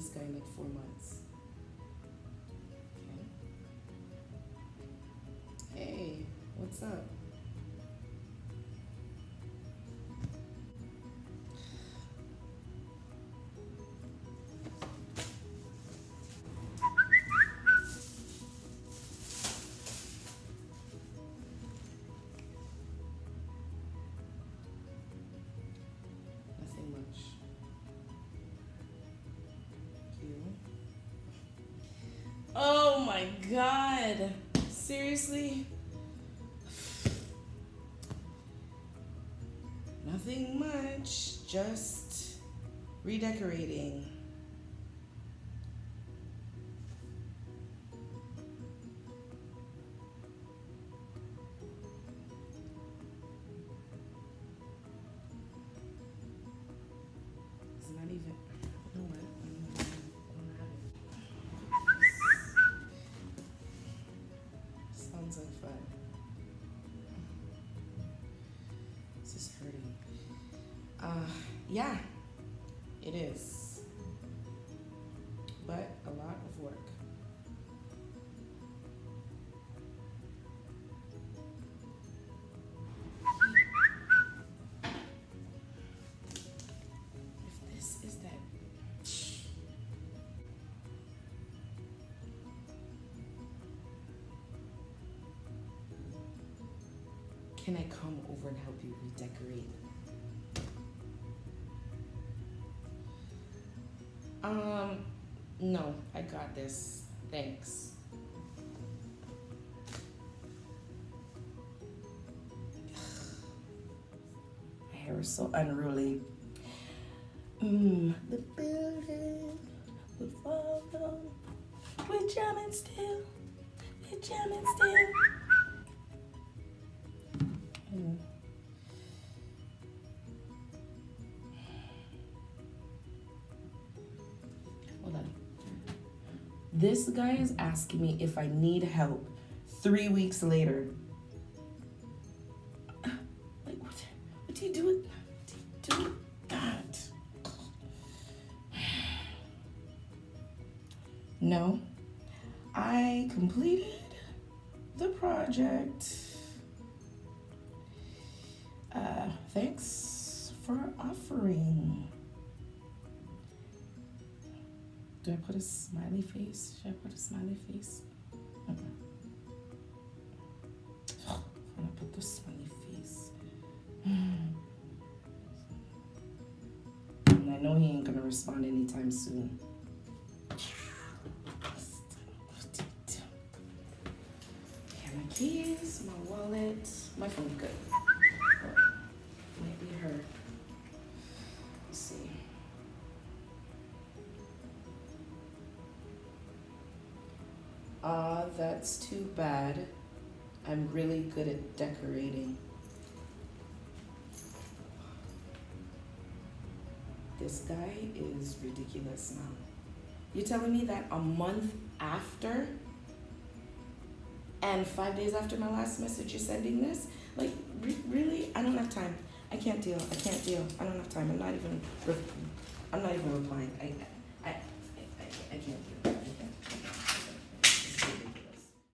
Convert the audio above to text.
this guy in like 4 months. Okay. Hey, what's up? Nothing much. You? Oh my god! Seriously? Nothing much, just redecorating. It's not even, you know what? I don't have it. Sounds like fun. This is hurting. Yeah, it is. But a lot of work. If this is that. Can I come over and help you redecorate? No, I got this. Thanks. My hair is so unruly. The building will fall down. We're jamming still. We're jamming still. Hold on. This guy is asking me if I need help 3 weeks later. Like, what do you do with that? No, I completed the project. Thanks for offering. Do I put a smiley face? Should I put a smiley face? I'm gonna put the smiley face. And I know he ain't gonna respond anytime soon. Okay, my keys, my wallet, my phone, good. Might be her. Let's see. That's too bad. I'm really good at decorating. This guy is ridiculous now. You're telling me that a month after and 5 days after my last message you're sending this? Like, really? I don't have time. I can't deal. I can't deal. I don't have time. I'm not even replying. I can't deal.